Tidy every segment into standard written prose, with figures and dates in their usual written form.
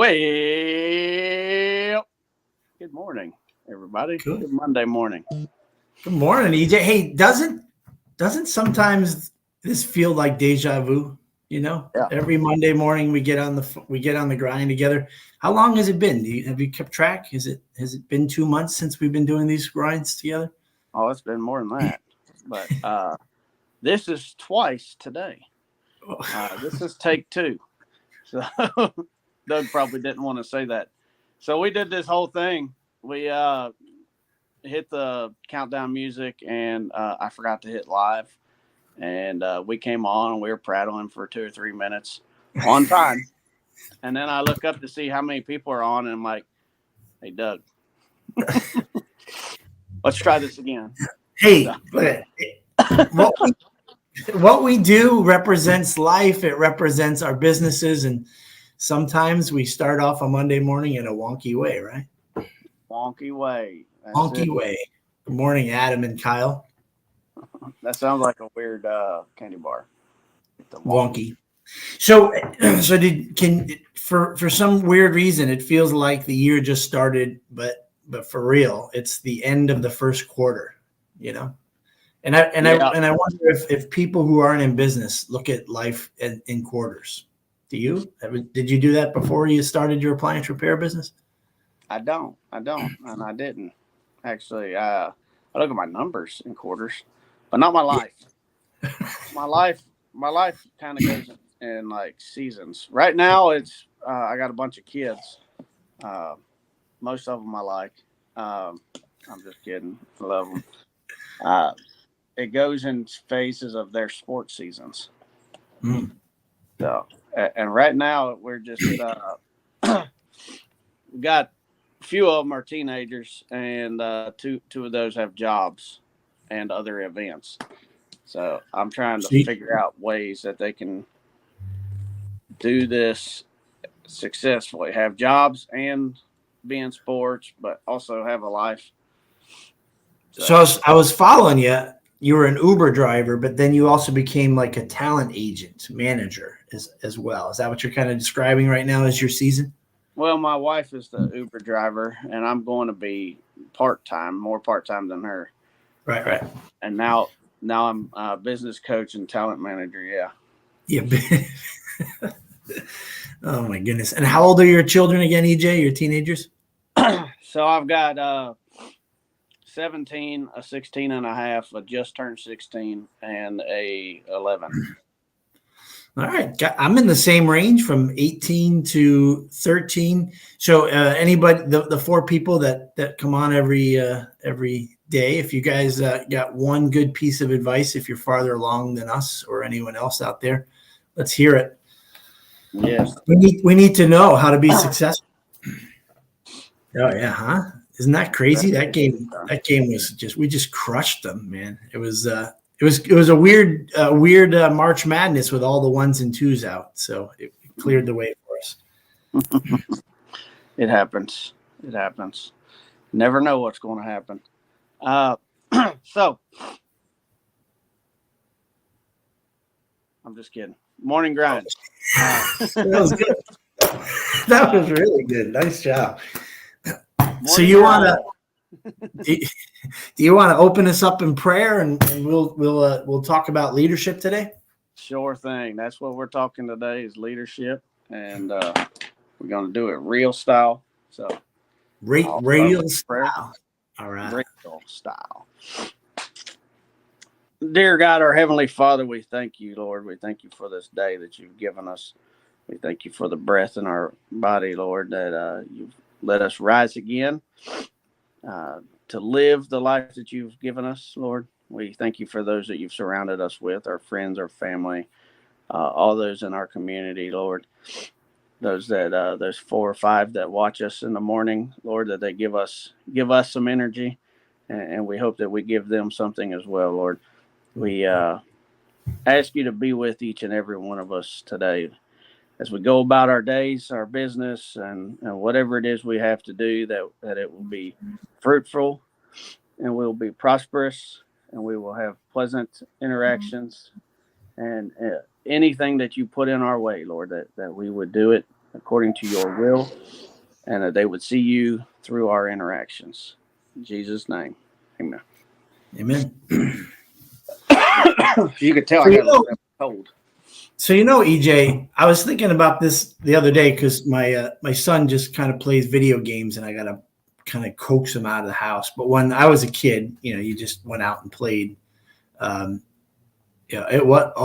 Well, good morning, everybody. Good Monday morning. Good morning, EJ. Hey, doesn't sometimes this feel like deja vu? Yeah. Every Monday morning we get on the grind together. How long has it been? Have you kept track? Has it been 2 months since we've been doing these grinds together? Oh, it's been more than that. But this is twice today. This is take 2. So Doug probably didn't want to say that. So we did this whole thing. We hit the countdown music, and I forgot to hit live. And we came on, and we were prattling for 2 or 3 minutes on time. And then I look up to see how many people are on, and I'm like, hey, Doug, let's try this again. Hey, but what we do represents life. It represents our businesses, and sometimes we start off a Monday morning in a wonky way, right? Wonky way. Wonky way. Good morning, Adam and Kyle. That sounds like a weird candy bar. Wonky. So for some weird reason, it feels like the year just started, but for real, it's the end of the first quarter, And I wonder if people who aren't in business look at life in quarters. Do you? Did you do that before you started your appliance repair business? I don't, and I didn't actually. I look at my numbers in quarters, but not my life. My life kind of goes in like seasons. Right now, it's I got a bunch of kids. Most of them I like. I'm just kidding. I love them. It goes in phases of their sports seasons. So, and right now we're just we got a few of them are teenagers, and two of those have jobs and other events. So I'm trying to figure out ways that they can do this successfully, have jobs and be in sports, but also have a life. So I was following you. You were an Uber driver, but then you also became like a talent agent, manager as well. Is that what you're kind of describing right now as your season? Well, my wife is the Uber driver, and I'm going to be part-time, more part-time than her. Right. And now I'm a business coach and talent manager. Yeah. Oh my goodness. And how old are your children again, EJ? Your teenagers? So I've got 17, a 16 and a half, a just turned 16, and a 11. All right. I'm in the same range from 18 to 13. So anybody, the 4 people that come on every day, if you guys got one good piece of advice, if you're farther along than us or anyone else out there, let's hear it. Yes. We need to know how to be successful. Oh yeah, huh? Isn't that crazy? That game was we just crushed them, man. It was a weird March Madness with all the 1s and 2s out. So it cleared the way for us. It happens. Never know what's going to happen. So I'm just kidding. Morning grind. That was good. That was really good. Nice job. So do you want to open us up in prayer and we'll talk about leadership today? Sure thing. That's what we're talking today is leadership, and we're going to do it real style. So real style. All right. Real style. Dear God, our Heavenly Father, we thank you, Lord. We thank you for this day that you've given us. We thank you for the breath in our body, Lord, that you've let us rise again to live the life that you've given us, Lord. We thank you for those that you've surrounded us with, our friends, our family, all those in our community, Lord. Those 4 or 5 that watch us in the morning, Lord, that they give us some energy, and we hope that we give them something as well, Lord. We ask you to be with each and every one of us today as we go about our days, our business, and whatever it is we have to do, that it will be fruitful and we'll be prosperous and we will have pleasant interactions, and anything that you put in our way, Lord, that we would do it according to your will, and that they would see you through our interactions. In Jesus' name, amen. Amen. You could tell So, I got a little bit cold. So, EJ, I was thinking about this the other day because my son just kind of plays video games, and I got to kind of coax him out of the house. But when I was a kid, you just went out and played. Oh,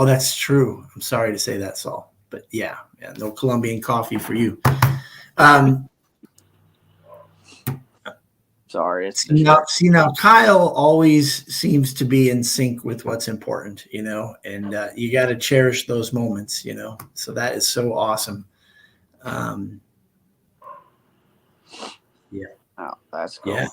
that's true. I'm sorry to say that, Saul, but yeah, no Colombian coffee for you. Sorry, it's see now, Kyle always seems to be in sync with what's important, and you got to cherish those moments, So that is so awesome. Yeah. Oh, that's cool. Yeah.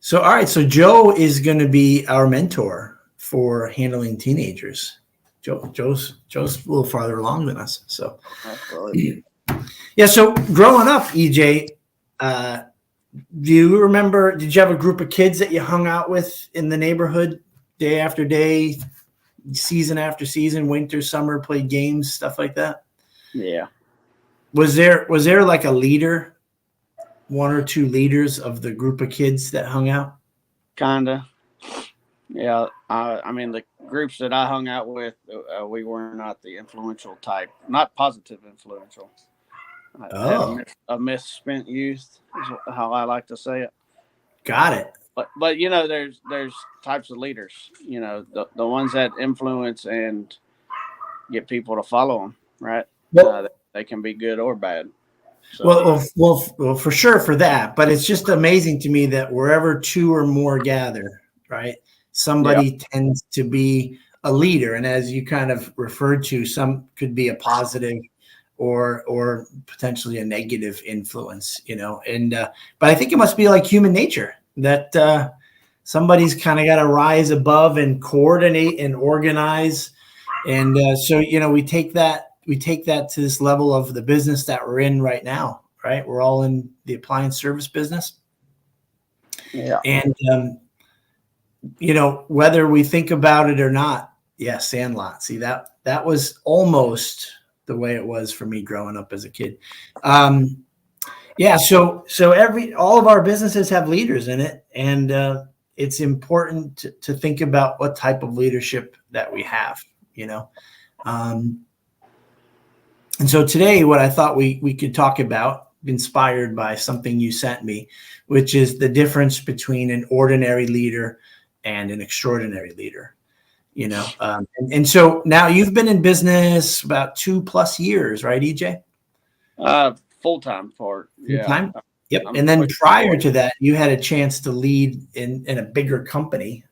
So, all right. So Joe is going to be our mentor for handling teenagers. Joe's a little farther along than us. So, yeah. So growing up, EJ, do you remember, did you have a group of kids that you hung out with in the neighborhood day after day, season after season, winter, summer, played games, stuff like that? Yeah. Was there like a leader, one or two leaders of the group of kids that hung out? Kinda. Yeah. I mean, the groups that I hung out with, we were not the influential type, not positive influential. A misspent youth is how I like to say it. Got it. But there's types of leaders. The ones that influence and get people to follow them, right? Well, they can be good or bad. So. Well, for sure for that. But it's just amazing to me that wherever two or more gather, right, somebody tends to be a leader. And as you kind of referred to, some could be a positive or potentially a negative influence, and but I think it must be like human nature that somebody's kind of got to rise above and coordinate and organize. And so, we take that to this level of the business that we're in right now, right? We're all in the appliance service business. Yeah. And, whether we think about it or not, Sandlot. See, that was almost the way it was for me growing up as a kid. So all of our businesses have leaders in it, and it's important to think about what type of leadership that we have, and so today what I thought we could talk about, inspired by something you sent me, which is the difference between an ordinary leader and an extraordinary leader. And so now you've been in business about 2+ years, right, EJ? Full-time for full-time. Yep. And then prior to that, you had a chance to lead in a bigger company,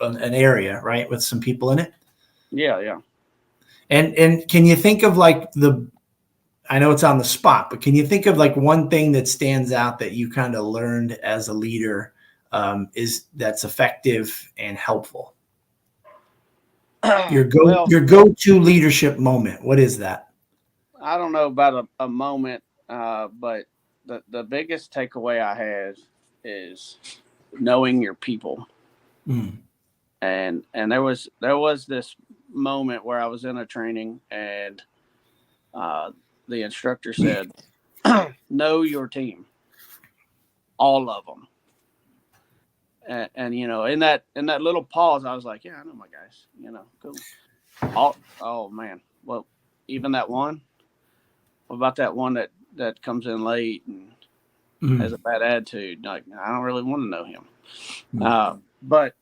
an area, right, with some people in it. Yeah. And can you think of like I know it's on the spot, but can you think of like one thing that stands out that you kind of learned as a leader that's effective and helpful? Your go-to leadership moment. What is that? I don't know about a moment, but the biggest takeaway I had is knowing your people. And there was this moment where I was in a training, and the instructor said, "Know your team, all of them." And in that little pause, I was like, "Yeah, I know my guys. Cool." Oh man, well, even that one. What about that one that comes in late and has a bad attitude? Like, I don't really want to know him. But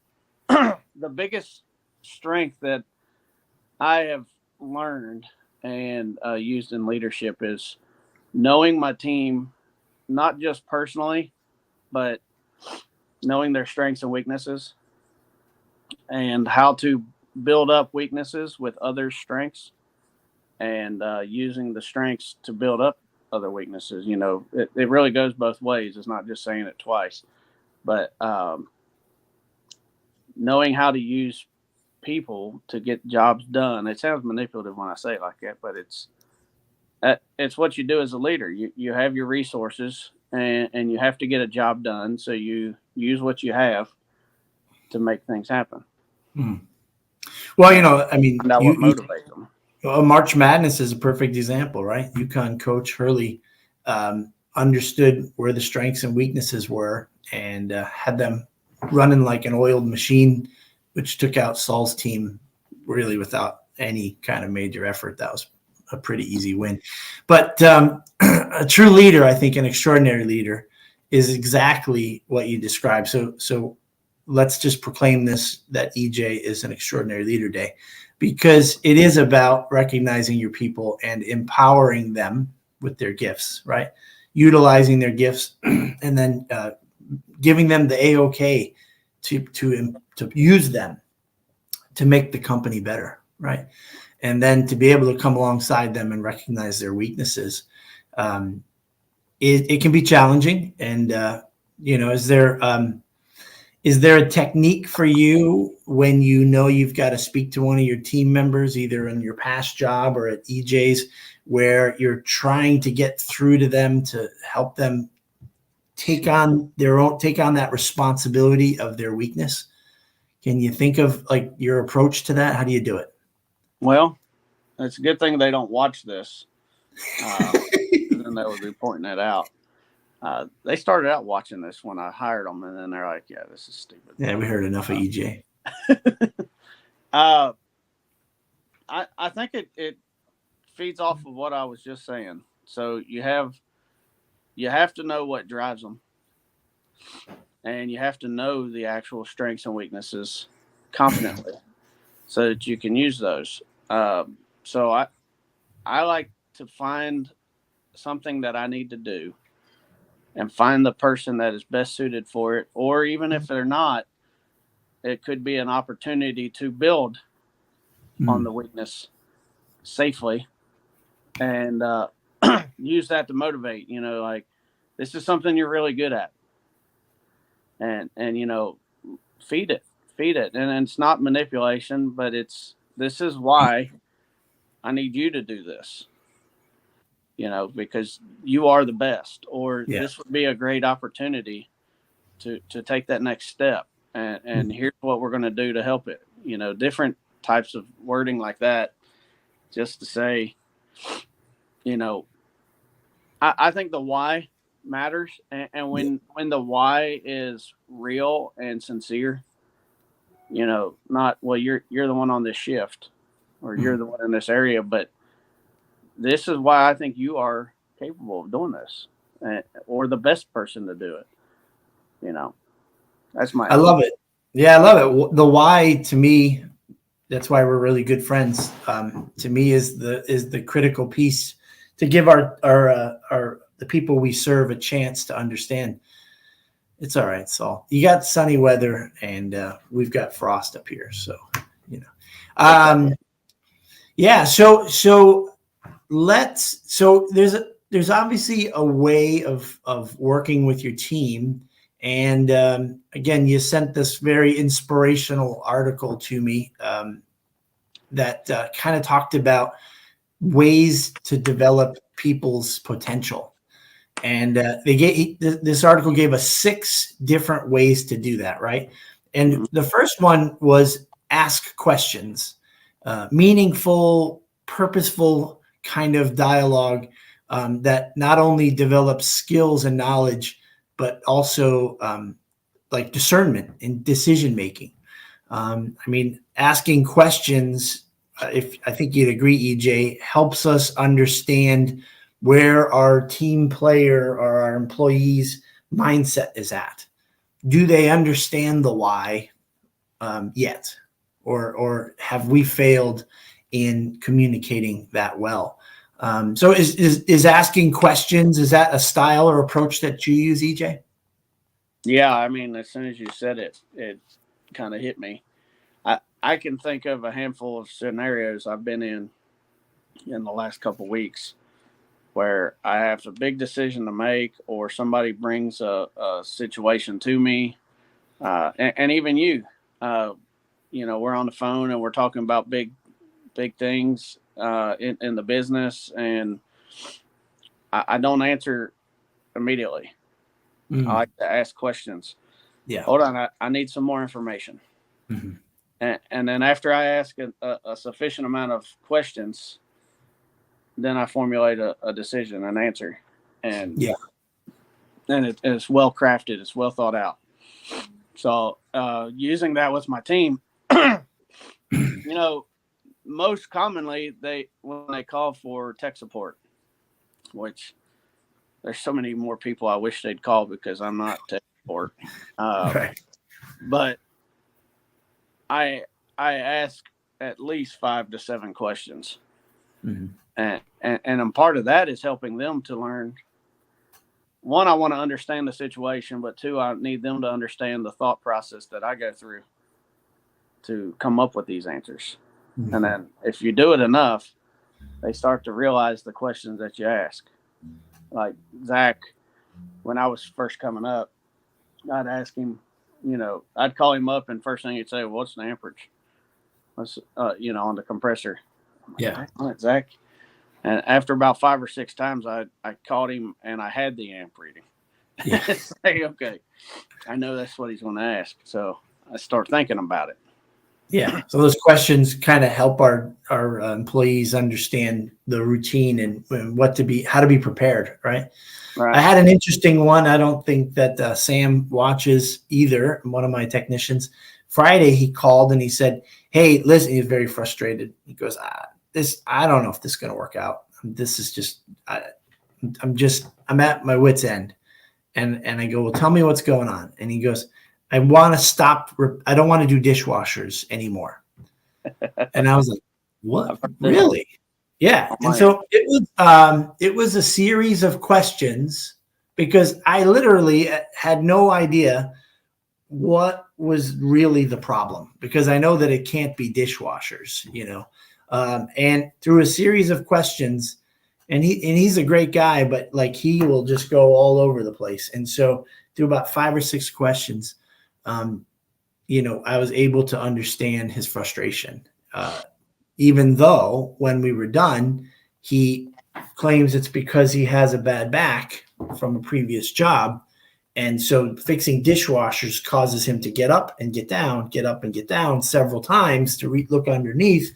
the biggest strength that I have learned and used in leadership is knowing my team, not just personally, but knowing their strengths and weaknesses, and how to build up weaknesses with other strengths, and using the strengths to build up other weaknesses. It really goes both ways. It's not just saying it twice, but knowing how to use people to get jobs done. It sounds manipulative when I say it like that, but it's what you do as a leader. You have your resources, and you have to get a job done. So you use what you have to make things happen. Well, I mean, what motivates them. Well, March Madness is a perfect example, right? UConn coach Hurley understood where the strengths and weaknesses were and had them running like an oiled machine, which took out Saul's team really without any kind of major effort. That was a pretty easy win. But a true leader, I think an extraordinary leader, is exactly what you described. So let's just proclaim this, that EJ is an extraordinary leader day, because it is about recognizing your people and empowering them with their gifts, right? Utilizing their gifts and then giving them the A-OK to use them to make the company better, right? And then to be able to come alongside them and recognize their weaknesses. It can be challenging. And, is there a technique for you when you know you've got to speak to one of your team members, either in your past job or at EJ's, where you're trying to get through to them to help them take on that responsibility of their weakness? Can you think of like your approach to that? How do you do it? Well, it's a good thing they don't watch this. Then they would be pointing it out. They started out watching this when I hired them, and then they're like, "Yeah, this is stupid." Yeah, we heard enough of EJ. I think it feeds off of what I was just saying. So you have to know what drives them, and you have to know the actual strengths and weaknesses confidently, so that you can use those. So I like to find something that I need to do and find the person that is best suited for it. Or even if they're not, it could be an opportunity to build on the weakness safely and use that to motivate, like, this is something you're really good at. And feed it. And it's not manipulation, but this is why I need you to do this. Because you are the best, or this would be a great opportunity to take that next step. And here's what we're going to do to help it. Different types of wording like that, just to say, I think the why matters. And when the why is real and sincere, not, well, you're the one on this shift, or you're the one in this area, but this is why I think you are capable of doing this, or the best person to do it. That's my. I love it. Yeah, I love it. The why, to me, that's why we're really good friends. To me, is the critical piece to give our the people we serve a chance to understand. It's all right, Saul. You got sunny weather, and we've got frost up here, so yeah. So there's obviously a way of working with your team. And again, you sent this very inspirational article to me that kind of talked about ways to develop people's potential. And this article gave us 6 different ways to do that, right? And the first one was ask questions, meaningful, purposeful kind of dialogue that not only develops skills and knowledge, but also like discernment and decision making. Asking questions, if I think you'd agree, EJ, helps us understand where our team player or our employees' mindset is at. Do they understand the why yet? Or have we failed in communicating that well? So is asking questions, is that a style or approach that you use, EJ? Yeah, as soon as you said it, it kind of hit me. I can think of a handful of scenarios I've been in the last couple of weeks where I have a big decision to make, or somebody brings a situation to me, and even you, we're on the phone and we're talking about big things in the business, and I don't answer immediately. I like to ask questions. Yeah. Hold on, I need some more information. And then after I ask a sufficient amount of questions, then I formulate a decision, an answer, and it's well crafted, it's well thought out. So using that with my team, most commonly when they call for tech support, which there's so many more people I wish they'd call because I'm not tech support. Right. But I ask at least 5 to 7 questions. Mm-hmm. And a part of that is helping them to learn. One, I want to understand the situation, but two, I need them to understand the thought process that I go through to come up with these answers. Mm-hmm. And then if you do it enough, they start to realize the questions that you ask. Like Zach, when I was first coming up, I'd ask him, I'd call him up and first thing he'd say, what's the amperage? What's, on the compressor. Yeah. Zach. And after about 5 or 6 times, I called him and I had the amp reading. Yeah. Say, okay, I know that's what he's going to ask. So I start thinking about it. Yeah. So those questions kind of help our employees understand the routine and how to be prepared. Right. Right. I had an interesting one. I don't think that Sam watches either. One of my technicians. Friday, he called and he said, hey, listen, he's very frustrated. He goes, I don't know if this is going to work out. This is just, I'm at my wit's end. And I go, well, tell me what's going on. And he goes, I want to stop. I don't want to do dishwashers anymore. And I was like, what? Really? Yeah. And so it was a series of questions because I literally had no idea what was really the problem, because I know that it can't be dishwashers, and through a series of questions, and he's a great guy, but like he will just go all over the place. And so through about 5 or 6 questions, I was able to understand his frustration. Even though when we were done, he claims it's because he has a bad back from a previous job. And so fixing dishwashers causes him to get up and get down several times to look underneath,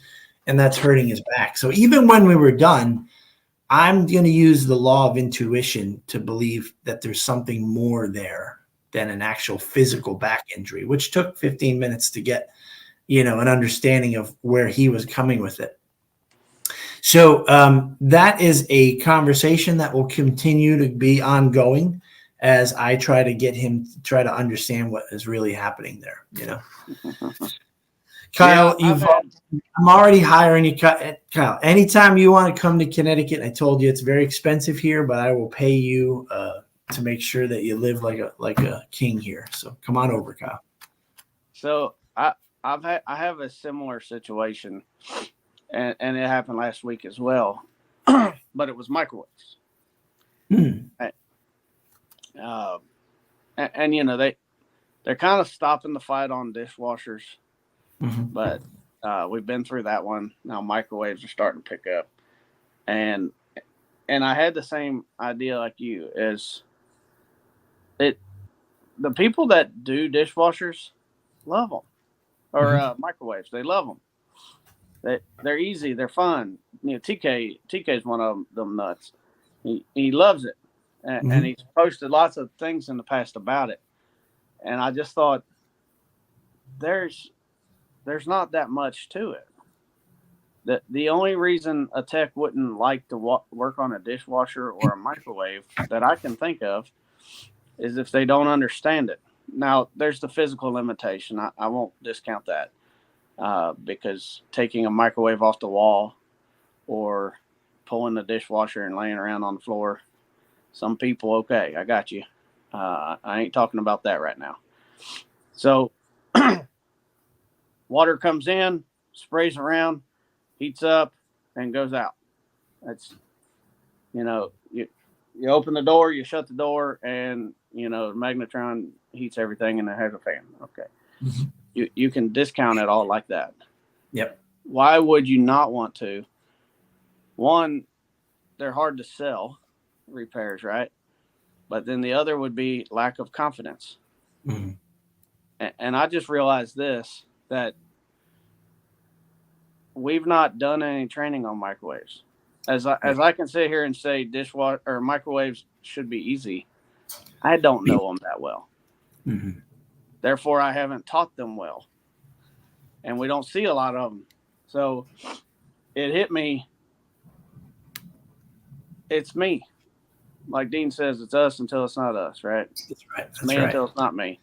and that's hurting his back. So even when we were done, I'm going to use the law of intuition to believe that there's something more there than an actual physical back injury, which took 15 minutes to get, an understanding of where he was coming with it. So that is a conversation that will continue to be ongoing as I try to get him to try to understand what is really happening there, Kyle, I'm already hiring you. Kyle, anytime you want to come to Connecticut, I told you it's very expensive here, but I will pay you to make sure that you live like a king here. So come on over, Kyle. So I have a similar situation, and it happened last week as well, but it was microwaves. They're kind of stopping the fight on dishwashers, but we've been through that one. Now microwaves are starting to pick up, and I had the same idea like you. The people that do dishwashers love them, or microwaves. They love them. They're easy. They're fun. TK is one of them nuts. He loves it. And he's posted lots of things in the past about it. And I just thought there's not that much to it. The only reason a tech wouldn't like to work on a dishwasher or a microwave that I can think of is if they don't understand it. Now, there's the physical limitation. I won't discount that because taking a microwave off the wall or pulling the dishwasher and laying around on the floor, some people, okay, I got you. I ain't talking about that right now. So water comes in, sprays around, heats up, and goes out. That's, you open the door, you shut the door, and, the magnetron heats everything and it has a fan. Okay. You can discount it all like that. Yep. Why would you not want to? One, they're hard to sell, repairs, right? But then the other would be lack of confidence. And I just realized this, that we've not done any training on microwaves. As I can sit here and say dishwasher or microwaves should be easy, I don't know them that well. Mm-hmm. Therefore, I haven't taught them well, and we don't see a lot of them. So it hit me. It's me. Like Dean says, it's us until it's not us, right? That's right. It's That's me right. until it's not me.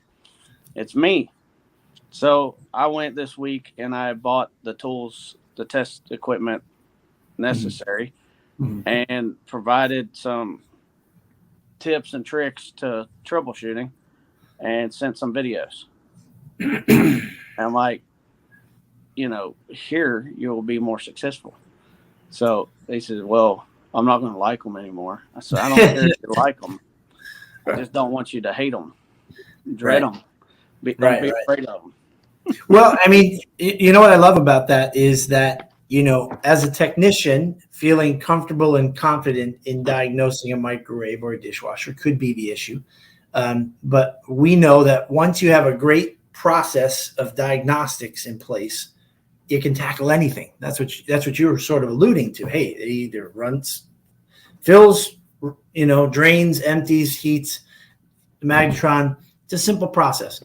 It's me. So I went this week and I bought the tools, the test equipment necessary, Mm-hmm. and provided some tips and tricks to troubleshooting and sent some videos. I'm like, here you'll be more successful. So they said, well, I'm not going to like them anymore. I said, I don't care if you like them. I just don't want you to hate them, dread them, and be afraid of them. Well, I mean, you know what I love about that is that, as a technician, feeling comfortable and confident in diagnosing a microwave or a dishwasher could be the issue. But we know that once you have a great process of diagnostics in place, you can tackle anything. That's what you were sort of alluding to. Hey, it either fills, drains, empties, heats, the magnetron. It's a simple process.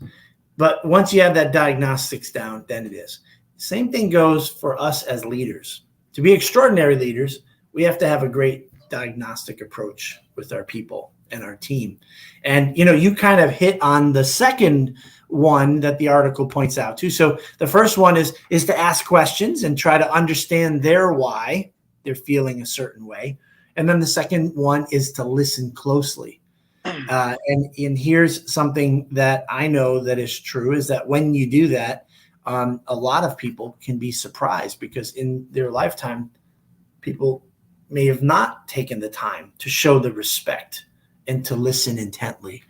But once you have that diagnostics down, then it is. Same thing goes for us as leaders. To be extraordinary leaders, we have to have a great diagnostic approach with our people and our team. And, you kind of hit on the second one that the article points out too. So the first one is to ask questions and try to understand their why they're feeling a certain way. And then the second one is to listen closely. And here's something that I know that is true is that when you do that, a lot of people can be surprised because in their lifetime, people may have not taken the time to show the respect and to listen intently.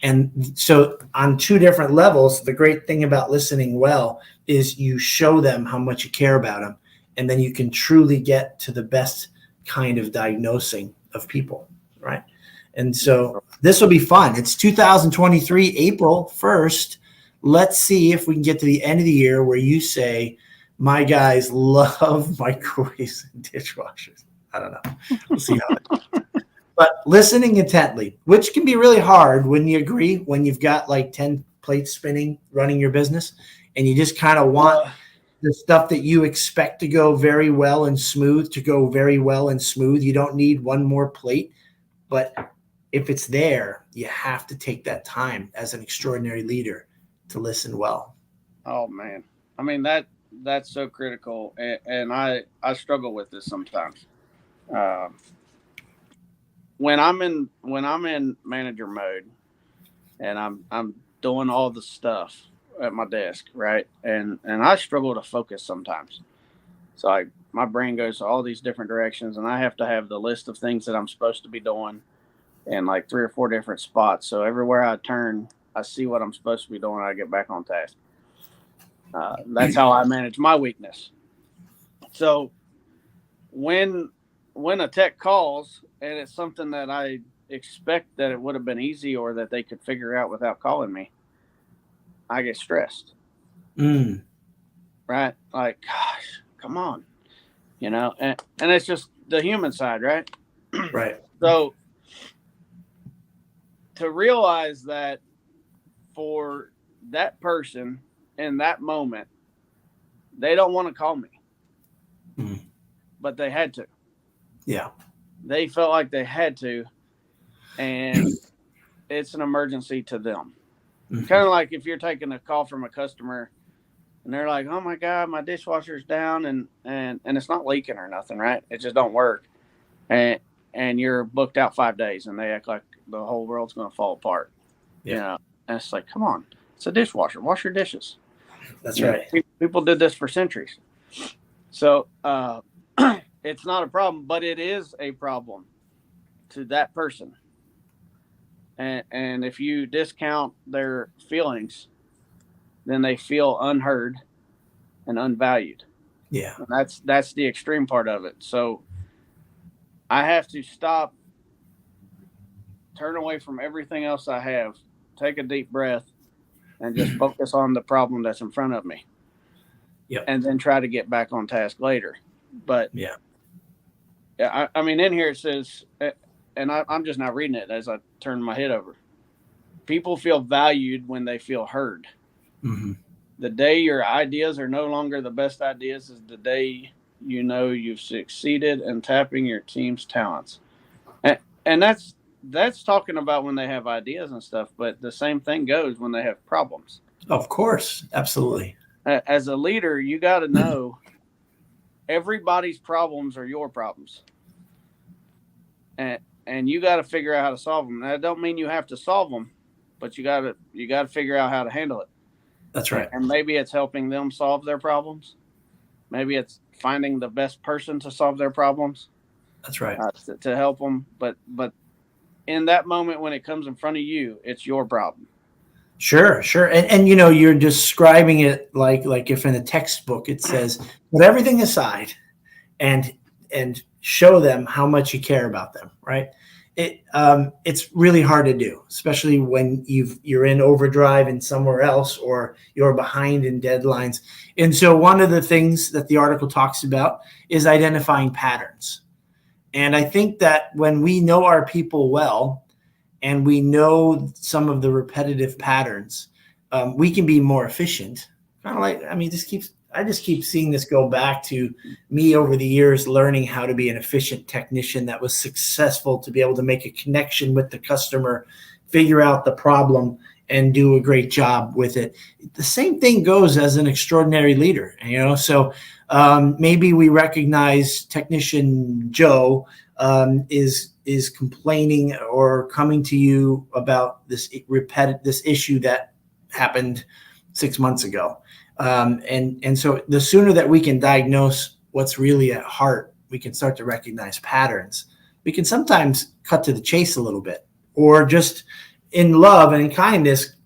And so on two different levels, the great thing about listening well is you show them how much you care about them, and then you can truly get to the best kind of diagnosing of people, right? And so this will be fun. It's 2023, April 1st. Let's see if we can get to the end of the year where you say, my guys love microwaves and dishwashers. I don't know. We'll see how it goes. But listening intently, which can be really hard, wouldn't you agree, when you've got like 10 plates spinning running your business and you just kind of want the stuff that you expect to go very well and smooth to go very well and smooth. You don't need one more plate, but if it's there, you have to take that time as an extraordinary leader to listen well. Oh man, I mean that's so critical, and I struggle with this sometimes. When I'm in manager mode, and I'm doing all the stuff at my desk, right, and I struggle to focus sometimes. So my brain goes all these different directions, and I have to have the list of things that I'm supposed to be doing in like 3 or 4 different spots. So everywhere I turn, I see what I'm supposed to be doing. And I get back on task. That's how I manage my weakness. So when a tech calls and it's something that I expect that it would have been easy or that they could figure out without calling me, I get stressed. Right? Like, gosh, come on. And it's just the human side, right? Right. So to realize that for that person in that moment, they don't want to call me, but they had to. Yeah. They felt like they had to, and it's an emergency to them. Kind of like if you're taking a call from a customer and they're like, oh my God, my dishwasher's down and it's not leaking or nothing, right? It just don't work. And you're booked out 5 days and they act like the whole world's going to fall apart. Yeah. And it's like, come on, it's a dishwasher. Wash your dishes. That's right. People did this for centuries. So it's not a problem, but it is a problem to that person. And if you discount their feelings, then they feel unheard and unvalued. Yeah. And that's the extreme part of it. So I have to stop, turn away from everything else I have, take a deep breath, and just focus on the problem that's in front of me. Yep. and then try to get back on task later. But Yeah. I mean, in here it says, and I'm just not reading it as I turn my head over. People feel valued when they feel heard. Mm-hmm. The day your ideas are no longer the best ideas is the day you know you've succeeded in tapping your team's talents. And that's talking about when they have ideas and stuff, but the same thing goes when they have problems. Of course. Absolutely. As a leader, you got to know everybody's problems are your problems. And you got to figure out how to solve them. That don't mean you have to solve them, but you got to figure out how to handle it. That's right. And maybe it's helping them solve their problems. Maybe it's finding the best person to solve their problems. That's right. To help them. But in that moment when it comes in front of you, it's your problem. Sure. And you're describing it like if in a textbook it says, put everything aside and show them how much you care about them, right? It's really hard to do, especially when you're in overdrive and somewhere else, or you're behind in deadlines. And so one of the things that the article talks about is identifying patterns. And I think that when we know our people well, and we know some of the repetitive patterns, we can be more efficient. Kind of like, I just keep seeing this go back to me over the years, learning how to be an efficient technician that was successful to be able to make a connection with the customer, figure out the problem, and do a great job with it. The same thing goes as an extraordinary leader, so maybe we recognize technician Joe is complaining or coming to you about this issue that happened 6 months ago. And so the sooner that we can diagnose what's really at heart, we can start to recognize patterns. We can sometimes cut to the chase a little bit, or just in love and in kindness,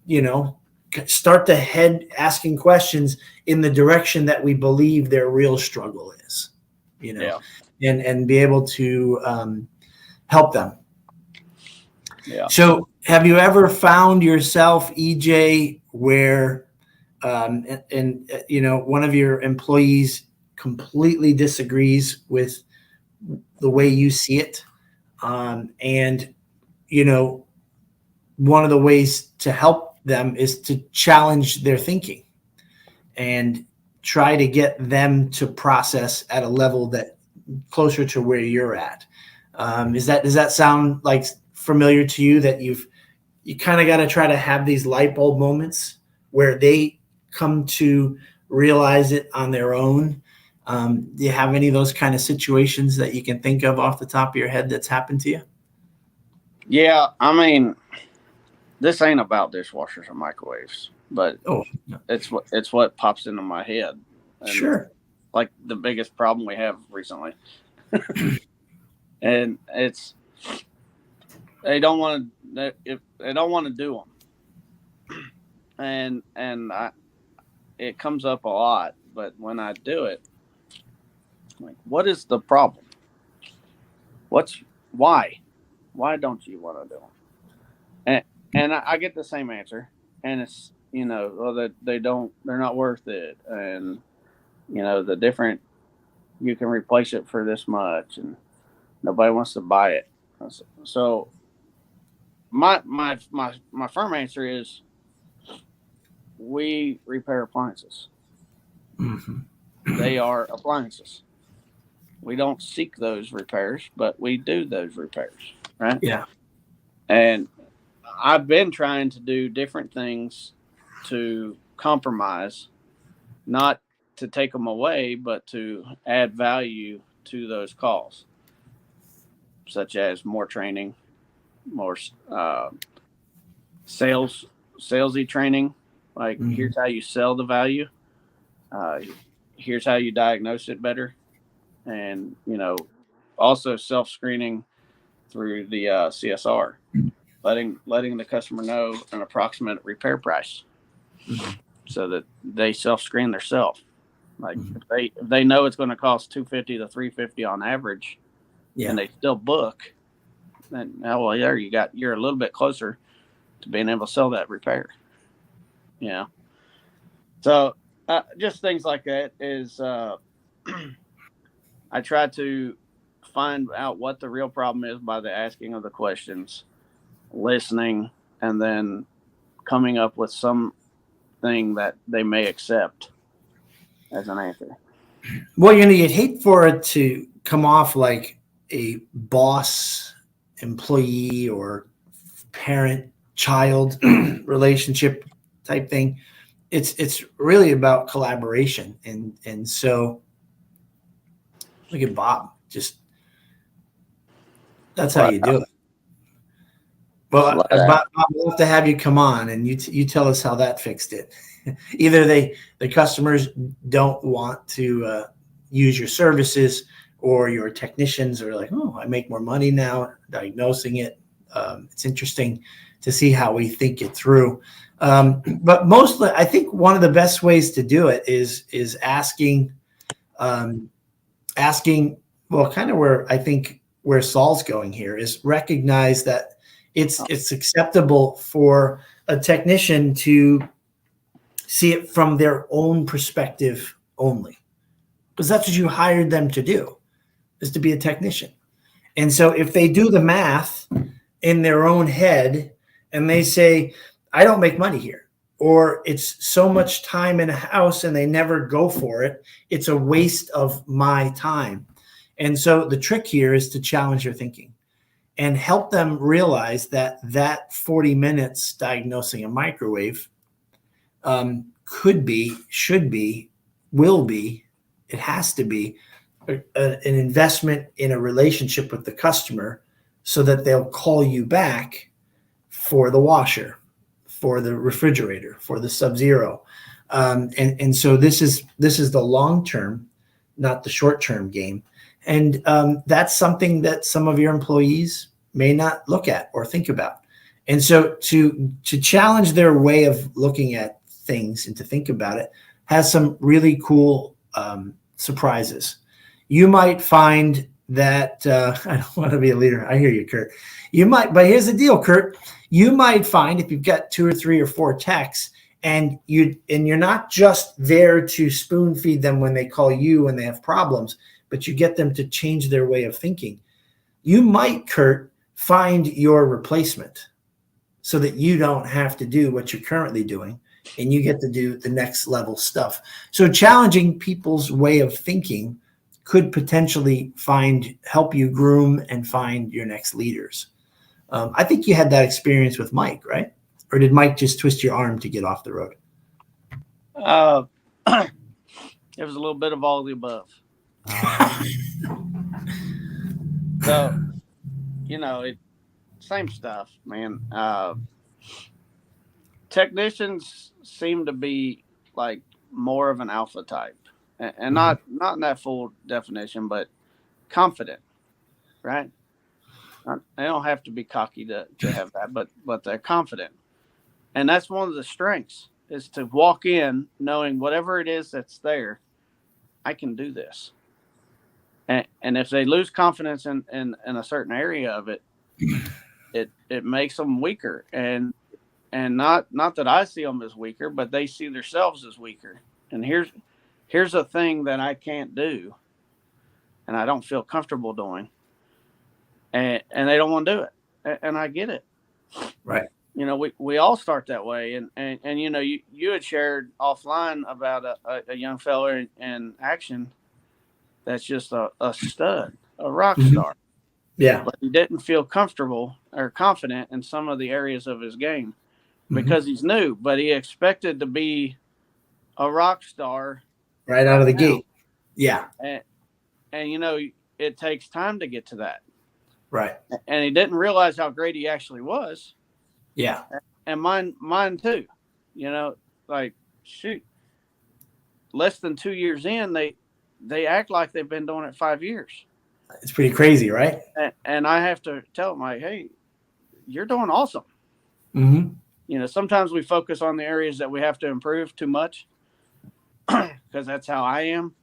start to head asking questions in the direction that we believe their real struggle is, and be able to help them. Yeah. So have you ever found yourself, EJ, where one of your employees completely disagrees with the way you see it, and one of the ways to help them is to challenge their thinking and try to get them to process at a level that closer to where you're at. Does that sound like familiar to you, that you kind of got to try to have these light bulb moments where they come to realize it on their own? Do you have any of those kind of situations that you can think of off the top of your head that's happened to you? Yeah, I mean, this ain't about dishwashers or microwaves, but it's what pops into my head. And sure. Like the biggest problem we have recently. And it's, they don't want to do them. And it comes up a lot, but when I do it, like, what is the problem? Why don't you want to do them? And I get the same answer, and it's, that they're not worth it. And, the different, you can replace it for this much, and nobody wants to buy it. So my firm answer is, we repair appliances. Mm-hmm. They are appliances. We don't seek those repairs, but we do those repairs, right? Yeah. And I've been trying to do different things to compromise, not to take them away, but to add value to those calls, such as more training, more salesy training. Like, mm-hmm. Here's how you sell the value. Here's how you diagnose it better. And, also self-screening through the CSR, letting the customer know an approximate repair price, mm-hmm. so that they self-screen themselves. Like, mm-hmm. if they know it's going to cost $250 to $350 on average, and they still book, then you're a little bit closer to being able to sell that repair. So Just things like that is I try to find out what the real problem is by the asking of the questions, listening, and then coming up with something that they may accept as an answer. Well, you'd hate for it to come off like a boss employee or parent child relationship type thing. It's really about collaboration, and so look at Bob. Just that's how you do it. Well, Bob, we'll have to have you come on and you tell us how that fixed it. Either the customers don't want to use your services, or your technicians are like, oh, I make more money now diagnosing it. It's interesting to see how we think it through. But mostly, I think one of the best ways to do it is asking. Well, kind of where Saul's going here is recognize that it's acceptable for a technician to see it from their own perspective only, because that's what you hired them to do, is to be a technician. And so if they do the math in their own head and they say, I don't make money here, or it's so much time in a house and they never go for it, it's a waste of my time. And so the trick here is to challenge their thinking and help them realize that 40 minutes diagnosing a microwave could be, should be, will be, it has to be an investment in a relationship with the customer, so that they'll call you back for the washer, for the refrigerator, for the Sub-Zero. And so this is the long-term, not the short-term game. And that's something that some of your employees may not look at or think about. And so to challenge their way of looking at things and to think about it has some really cool surprises. You might find that I don't want to be a leader. I hear you, Kurt. You might, but here's the deal, Kurt. You might find if you've got 2 or 3 or 4 techs, and you're not just there to spoon feed them when they call you when they have problems, but you get them to change their way of thinking. You might, Kurt, find your replacement so that you don't have to do what you're currently doing, and you get to do the next level stuff. So challenging people's way of thinking could potentially help you groom and find your next leaders. I think you had that experience with Mike, right? Or did Mike just twist your arm to get off the road? It was a little bit of all of the above. So, same stuff, man. Technicians seem to be like more of an alpha type, and not in that full definition, but confident, right? They don't have to be cocky to have that, but they're confident. And that's one of the strengths, is to walk in knowing whatever it is that's there, I can do this. And if they lose confidence in a certain area of it, it makes them weaker. And not that I see them as weaker, but they see themselves as weaker. And here's a thing that I can't do, and I don't feel comfortable doing, and they don't want to do it. And I get it. Right. We all start that way. And you had shared offline about a young fella in action that's just a stud, a rock star. Yeah. But he didn't feel comfortable or confident in some of the areas of his game because he's new, but he expected to be a rock star right out of the gate. Yeah. And it takes time to get to that. Right. And he didn't realize how great he actually was. Yeah. And mine too. Like, shoot, less than 2 years in, they act like they've been doing it 5 years. It's pretty crazy, right? And I have to tell them, like, hey, you're doing awesome. Sometimes we focus on the areas that we have to improve too much, because that's how I am.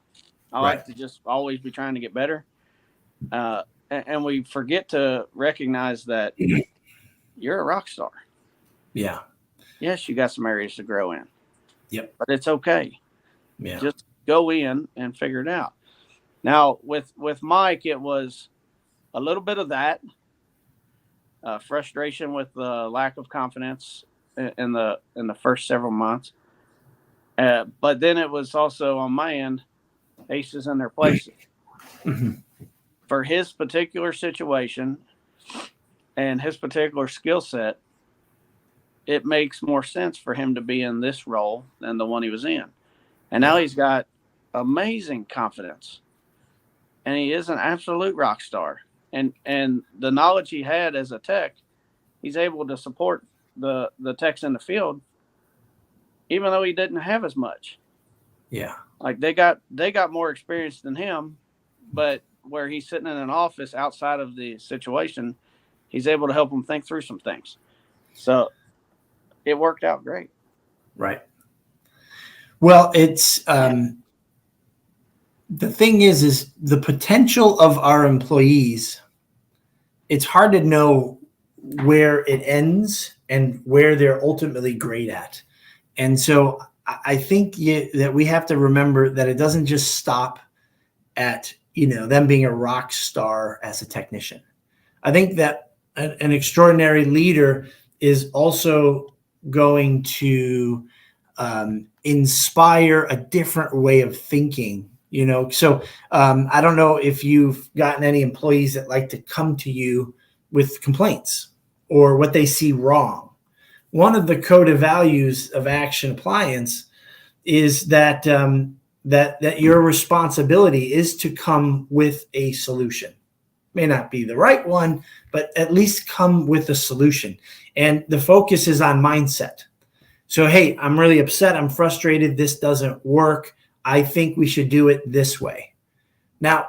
I like to just always be trying to get better. And we forget to recognize that you're a rock star. Yeah. Yes, you got some areas to grow in. Yep. But it's okay. Yeah. Just go in and figure it out. Now with Mike, it was a little bit of that frustration with the lack of confidence in the first several months. But then it was also on my end, aces in their places. Mhm. For his particular situation and his particular skill set, it makes more sense for him to be in this role than the one he was in. And now he's got amazing confidence, and he is an absolute rock star. And the knowledge he had as a tech, he's able to support the techs in the field, even though he didn't have as much. Yeah. Like they got more experience than him, but where he's sitting in an office outside of the situation, he's able to help them think through some things. So it worked out great. Right. Well, it's the thing is the potential of our employees. It's hard to know where it ends and where they're ultimately great at. And so I think that we have to remember that it doesn't just stop at, them being a rock star as a technician. I think that an extraordinary leader is also going to inspire a different way of thinking. So I don't know if you've gotten any employees that like to come to you with complaints or what they see wrong. One of the code of values of Action Appliance is that that your responsibility is to come with a solution. May not be the right one, but at least come with a solution. And the focus is on mindset. So, hey, I'm really upset. I'm frustrated. This doesn't work. I think we should do it this way. Now,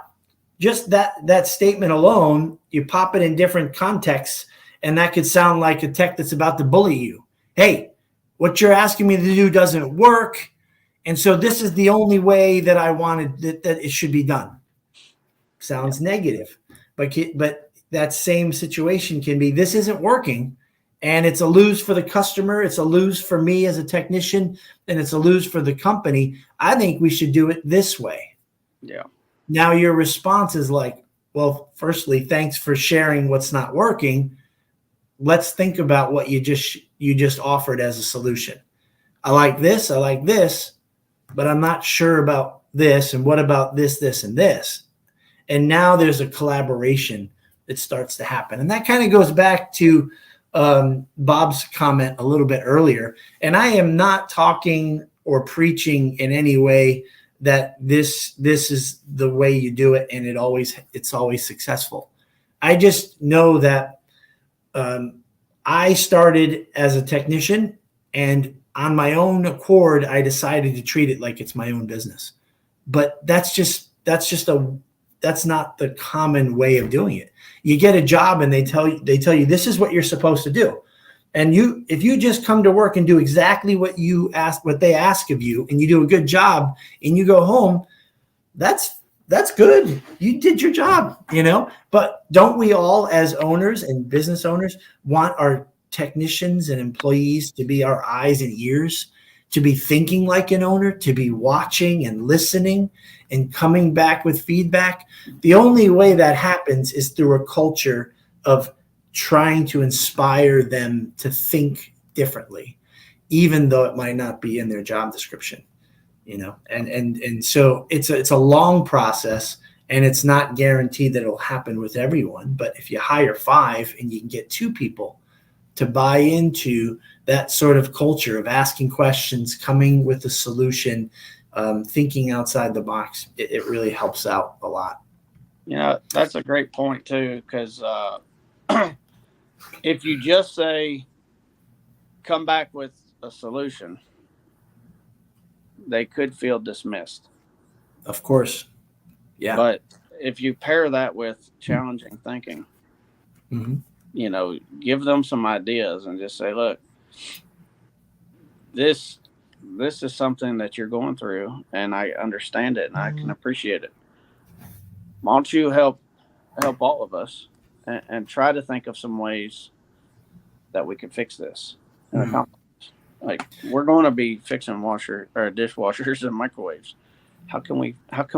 just that statement alone, you pop it in different contexts, and that could sound like a tech that's about to bully you. Hey, what you're asking me to do doesn't work. And so this is the only way that I wanted that it should be done. Sounds negative, but that same situation can be, this isn't working, and it's a lose for the customer. It's a lose for me as a technician, and it's a lose for the company. I think we should do it this way. Yeah. Now your response is like, well, firstly, thanks for sharing what's not working. Let's think about what you just offered as a solution. I like this, but I'm not sure about this. And what about this, this, and this? And now there's a collaboration that starts to happen. And that kind of goes back to Bob's comment a little bit earlier. And I am not talking or preaching in any way that this is the way you do it and it's always successful. I just know that I started as a technician, and on my own accord, I decided to treat it like it's my own business. But that's not the common way of doing it. You get a job and they tell you this is what you're supposed to do. And if you just come to work and do exactly what they ask of you, and you do a good job and you go home, that's good. You did your job, But don't we all, as owners and business owners, want our technicians and employees to be our eyes and ears, to be thinking like an owner, to be watching and listening and coming back with feedback? The only way that happens is through a culture of trying to inspire them to think differently, even though it might not be in their job description, and so it's a long process, and it's not guaranteed that it'll happen with everyone. But if you hire 5 and you can get 2 people to buy into that sort of culture of asking questions, coming with a solution, thinking outside the box, it really helps out a lot. That's a great point too, because if you just say, come back with a solution, they could feel dismissed. Of course. Yeah. But if you pair that with challenging thinking, mm-hmm. Give them some ideas and just say, look, this is something that you're going through, and I understand it, and I can appreciate it. Why don't you help all of us and try to think of some ways that we can fix this and accomplish this? Like, we're going to be fixing dishwashers and microwaves. How can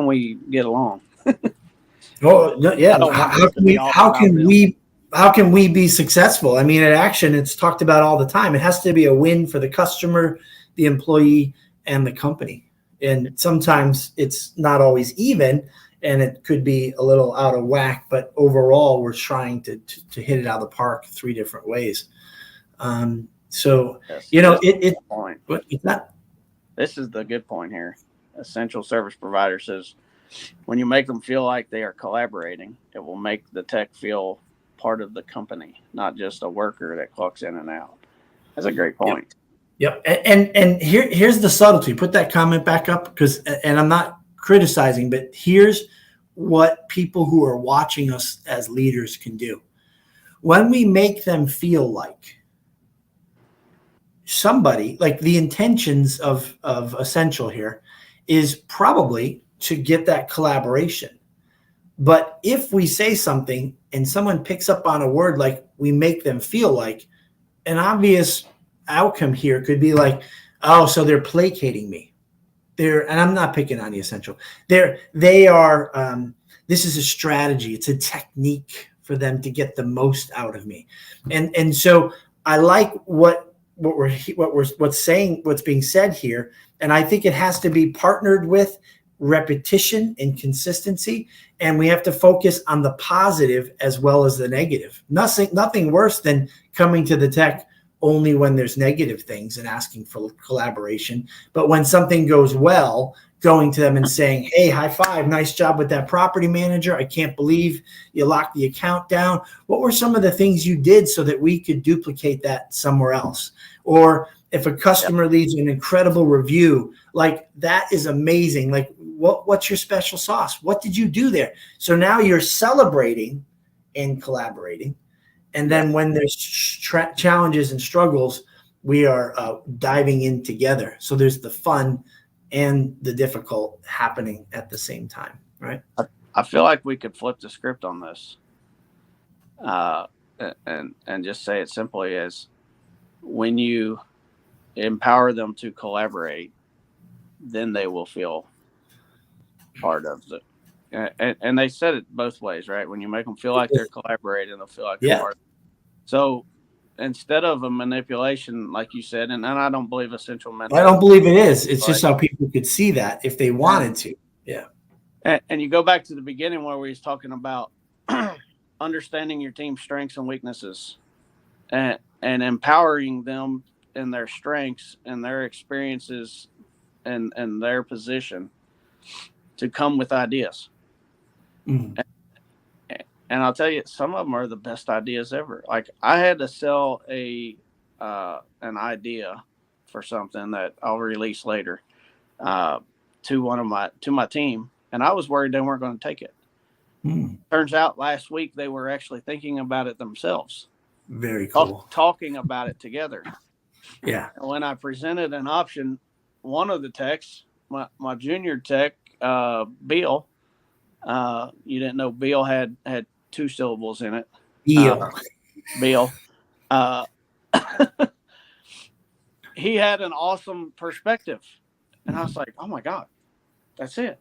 we get along? Oh no, I yeah. don't want this to be all about them. How can we be successful? I mean, at Action, it's talked about all the time. It has to be a win for the customer, the employee, and the company. And sometimes it's not always even, and it could be a little out of whack. But overall, we're trying to hit it out of the park 3 different ways. So Yes, you know, point. It's not. This is the good point here. Essential service provider says, when you make them feel like they are collaborating, it will make the tech feel part of the company, not just a worker that clocks in and out. That's a great point. Yep. And here's the subtlety. Put that comment back up, because, and I'm not criticizing, but here's what people who are watching us as leaders can do. When we make them feel like somebody, like the intentions of Essential here is probably to get that collaboration. But if we say something and someone picks up on a word like we make them feel like, an obvious outcome here could be like, oh, so they're placating me. And I'm not picking on the Essential. They are. This is a strategy. It's a technique for them to get the most out of me. And so I like what's being said here, and I think it has to be partnered with repetition and consistency, and we have to focus on the positive as well as the negative. Nothing worse than coming to the tech only when there's negative things and asking for collaboration. But when something goes well, going to them and saying, hey, high five, nice job with that property manager. I can't believe you locked the account down. What were some of the things you did so that we could duplicate that somewhere else? Or if a customer leaves an incredible review, like, that is amazing. Like, what's your special sauce? What did you do there? So now you're celebrating and collaborating. And then when there's challenges and struggles, we are diving in together. So there's the fun and the difficult happening at the same time, right? I feel like we could flip the script on this, and just say it simply as, when you empower them to collaborate, then they will feel part of the. And they said it both ways, right? When you make them feel like they're collaborating, they'll feel like they're part of it. So instead of a manipulation, like you said, and I don't believe Essential mental. I don't believe it is. It's just how people could see that if they wanted to. Yeah. And you go back to the beginning where we was talking about understanding your team's strengths and weaknesses, and empowering them in their strengths and their experiences and their position to come with ideas. Mm-hmm. And I'll tell you, some of them are the best ideas ever. Like, I had to sell an idea for something that I'll release later to my team, and I was worried they weren't going to take it. Turns out last week they were actually thinking about it themselves. Very cool. Talking about it together. Yeah. And when I presented an option, one of the techs, my junior tech, Bill, you didn't know Bill had 2 syllables in it. Bill. He had an awesome perspective. And I was like, oh my God, that's it.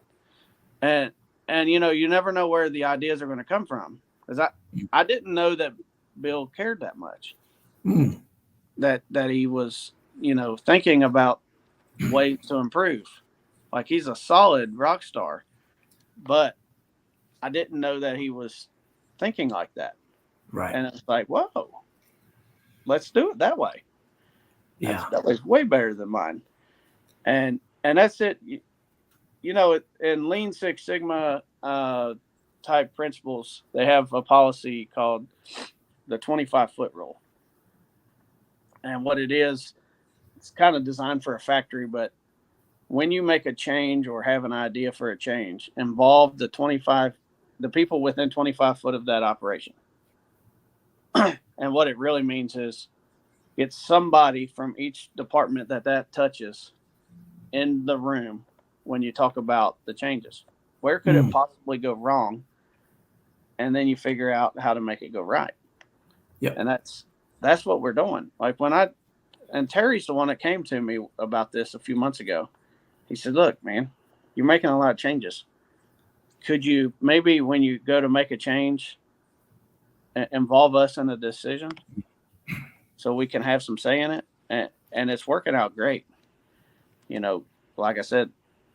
And you never know where the ideas are going to come from. Because I didn't know that Bill cared that much. That he was, thinking about ways to improve. Like, he's a solid rock star. But I didn't know that he was thinking like that. Right. And it's like, whoa, let's do it that way. Yeah. That was way better than mine. And that's it. In Lean Six Sigma type principles, they have a policy called the 25-foot rule. And what it is, it's kind of designed for a factory, but when you make a change or have an idea for a change, involve the people within 25 foot of that operation. And what it really means is, get somebody from each department that touches in the room when you talk about the changes. Where could it possibly go wrong? And then you figure out how to make it go right. Yeah. And that's what we're doing. Like, when I and Terry's the one that came to me about this a few months ago. He said, "Look, man, you're making a lot of changes. Could you maybe, when you go to make a change, involve us in the decision so we can have some say in it?" And it's working out great. You know, like I said,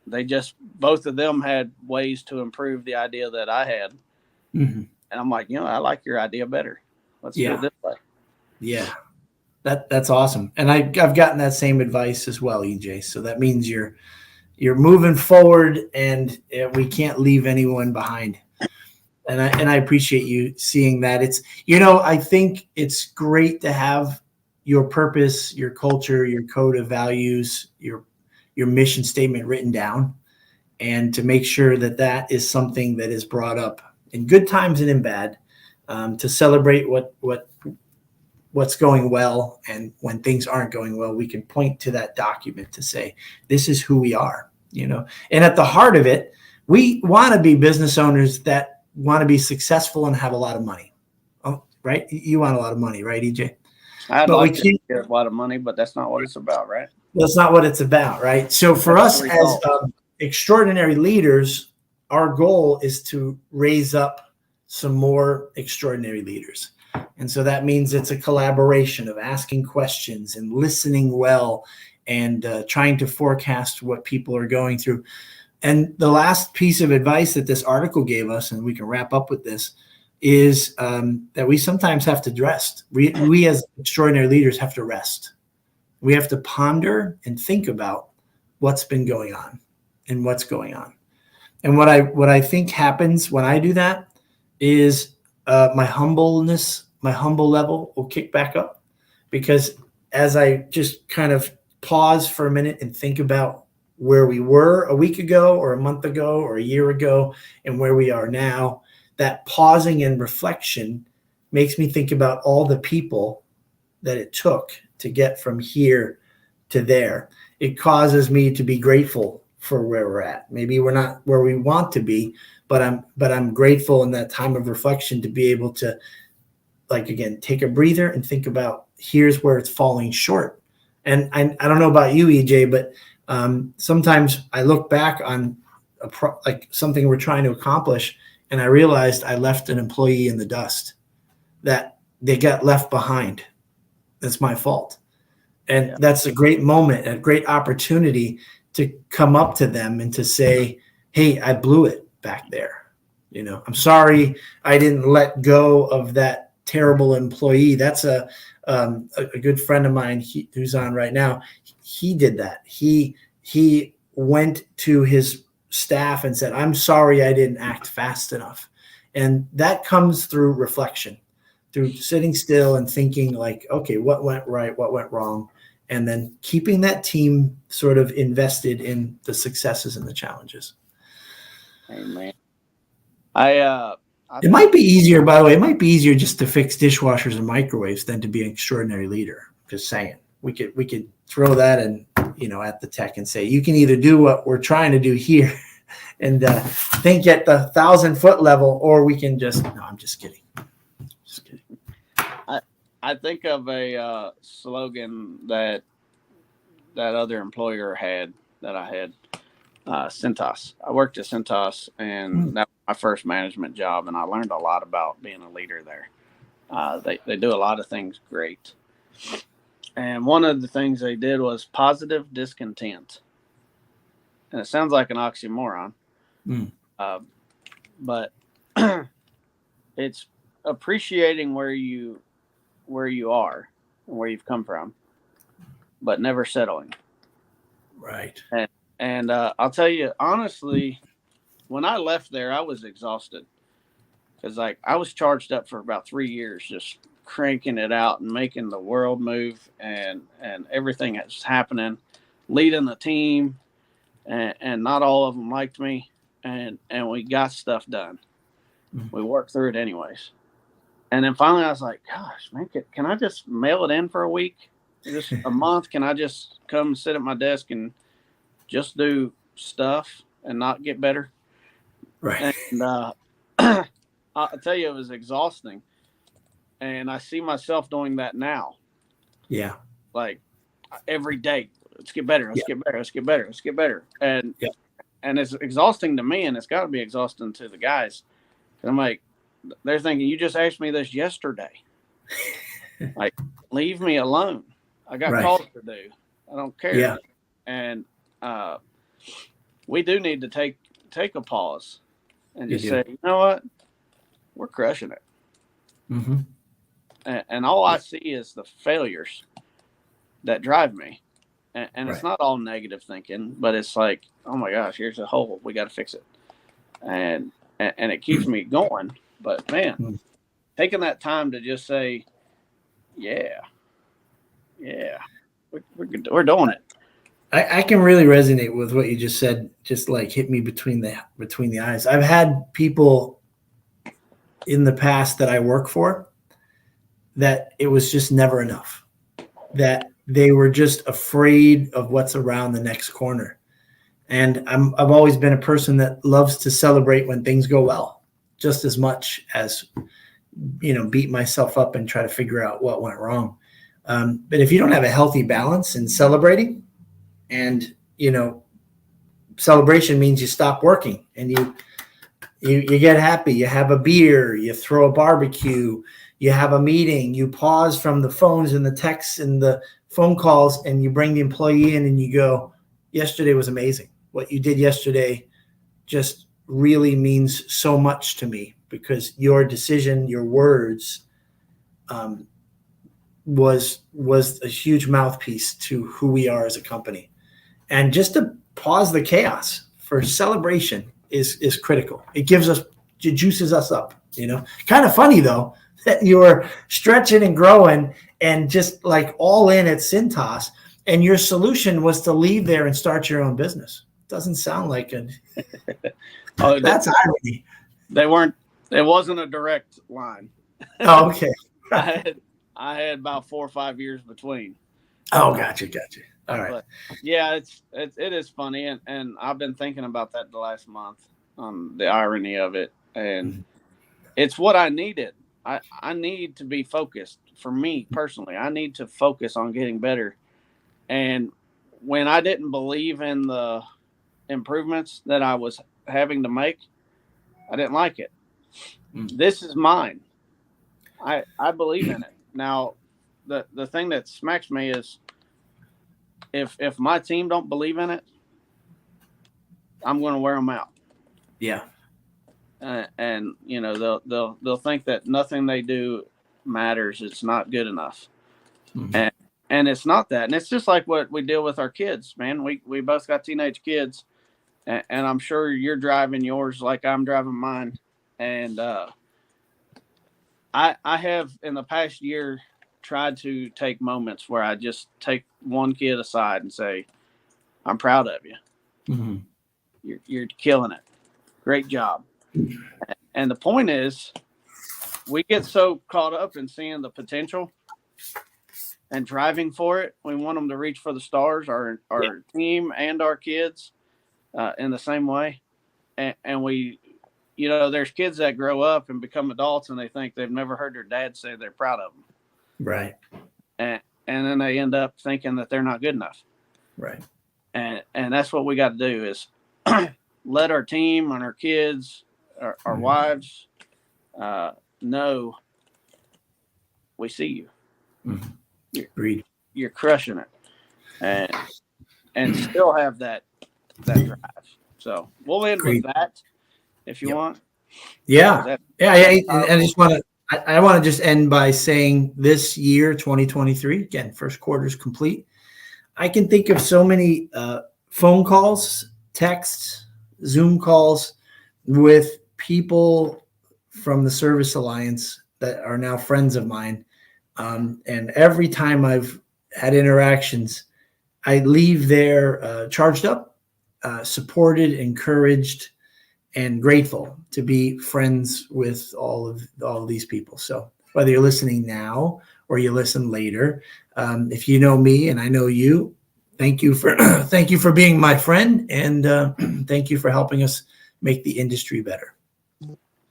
both of them had ways to improve the idea that I had. Mm-hmm. And I'm like, I like your idea better. Let's do it this way. Yeah. That's awesome. And I've gotten that same advice as well, EJ. So that means you're moving forward, and we can't leave anyone behind. And I appreciate you seeing that. It's, I think it's great to have your purpose, your culture, your code of values, your mission statement written down, and to make sure that that is something that is brought up in good times and in bad, to celebrate what's going well. And when things aren't going well, we can point to that document to say, this is who we are, and at the heart of it, we want to be business owners that want to be successful and have a lot of money. Oh, right. You want a lot of money, right, EJ? I'd like to get a lot of money, but that's not what it's about, right? That's not what it's about, right? So for us as extraordinary leaders, our goal is to raise up some more extraordinary leaders. And so that means it's a collaboration of asking questions and listening well, and trying to forecast what people are going through. And the last piece of advice that this article gave us, and we can wrap up with this, is that we sometimes have to rest. We as extraordinary leaders have to rest. We have to ponder and think about what's been going on and what's going on. And what I think happens when I do that is my humble level will kick back up, because as I just kind of pause for a minute and think about where we were a week ago or a month ago or a year ago and where we are now, that pausing and reflection makes me think about all the people that it took to get from here to there. It causes me to be grateful for where we're at. Maybe we're not where we want to be, but I'm grateful in that time of reflection to be able to, like, again, take a breather and think about, here's where it's falling short. And I don't know about you, EJ, but sometimes I look back on like something we're trying to accomplish, and I realized I left an employee in the dust, that they got left behind. That's my fault. And that's a great moment, a great opportunity to come up to them and to say, hey, I blew it back there. I'm sorry I didn't let go of that terrible employee. That's a good friend of mine who's on right now. He did that. He went to his staff and said, I'm sorry I didn't act fast enough. And that comes through reflection, through sitting still and thinking, like, okay, what went right, what went wrong, and then keeping that team sort of invested in the successes and the challenges. Amen. It might be easier, by the way, it might be easier just to fix dishwashers and microwaves than to be an extraordinary leader. Just saying. We could throw that in, at the tech and say, you can either do what we're trying to do here and think at the 1,000-foot level, or we can no, I'm just kidding. Just kidding. I think of a slogan that other employer had that I had, Cintas. I worked at Cintas, and that was my first management job, and I learned a lot about being a leader there. They do a lot of things great. And one of the things they did was positive discontent. And it sounds like an oxymoron, but it's appreciating where you are and where you've come from, but never settling. Right. And I'll tell you, honestly, when I left there, I was exhausted, because I was charged up for about 3 years, just cranking it out and making the world move, and everything that's happening, leading the team, and not all of them liked me, and we got stuff done. We worked through it anyways. And then finally I was like, gosh, man, can I just mail it in for a week? Just a month? Can I just come and sit at my desk and just do stuff and not get better? Right. And I'll tell you, it was exhausting. And I see myself doing that now. Yeah. Like, every day. Let's get better. Let's Yeah. get better. Let's get better. Let's get better. And Yeah. and it's exhausting to me, and it's got to be exhausting to the guys. And I'm like, they're thinking, you just asked me this yesterday. Like, leave me alone. I got calls to do. I don't care. Yeah. And we do need to take a pause and just say, you know what? We're crushing it. Mm-hmm. And all I see is the failures that drive me. And it's not all negative thinking, but it's like, oh my gosh, here's a hole. We got to fix it. And it keeps me going. But man, taking that time to just say, yeah, we're doing it. I can really resonate with what you just said. Just like hit me between the eyes. I've had people in the past that I work for that it was just never enough, that they were just afraid of what's around the next corner. And I've always been a person that loves to celebrate when things go well, just as much as, beat myself up and try to figure out what went wrong. But if you don't have a healthy balance in celebrating, and, celebration means you stop working and you get happy, you have a beer, you throw a barbecue, you have a meeting, you pause from the phones and the texts and the phone calls, and you bring the employee in and you go, yesterday was amazing. What you did yesterday just really means so much to me, because your decision, your words, was a huge mouthpiece to who we are as a company. And just to pause the chaos for celebration is critical. It juices us up, Kind of funny though, that you're stretching and growing and just like all in at Cintas, and your solution was to leave there and start your own business. Doesn't sound like it. That's irony. It wasn't a direct line. Oh, okay. I had about 4 or 5 years between. Oh, gotcha. All right. But yeah, it is funny, and I've been thinking about that the last month, the irony of it, and it's what I needed. I need to be focused. For me personally, I need to focus on getting better. And when I didn't believe in the improvements that I was having to make, I didn't like it. This is mine. I believe in it. Now, the thing that smacks me is if my team don't believe in it, I'm going to wear them out. Yeah. And they'll think that nothing they do matters. It's not good enough. Mm-hmm. And it's not that. And it's just like what we deal with our kids, man. We both got teenage kids, and I'm sure you're driving yours like I'm driving mine. And I have in the past year tried to take moments where I just take one kid aside and say, I'm proud of you. Mm-hmm. You're killing it. Great job. And the point is, we get so caught up in seeing the potential and driving for it. We want them to reach for the stars, our team and our kids in the same way. And we, there's kids that grow up and become adults and they think they've never heard their dad say they're proud of them. Right. And then they end up thinking that they're not good enough. Right. And that's what we got to do is let our team and our kids, our wives know we see you. Mm-hmm. Agreed. You're crushing it, and still have that drive. So we'll end with that if you want. Yeah. I just want to. I want to just end by saying this year, 2023, again, first quarter is complete. I can think of so many phone calls, texts, Zoom calls with people from the Service Alliance that are now friends of mine. And every time I've had interactions, I leave there charged up, supported, encouraged, and grateful to be friends with all of these people. So whether you're listening now or you listen later, if you know me and I know you, thank you for being my friend, and thank you for helping us make the industry better.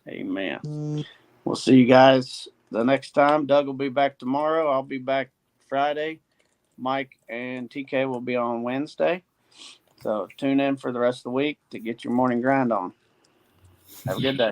Amen. We'll see you guys the next time. Doug will be back tomorrow. I'll be back Friday. Mike and TK will be on Wednesday. So tune in for the rest of the week to get your morning grind on. Have a good day.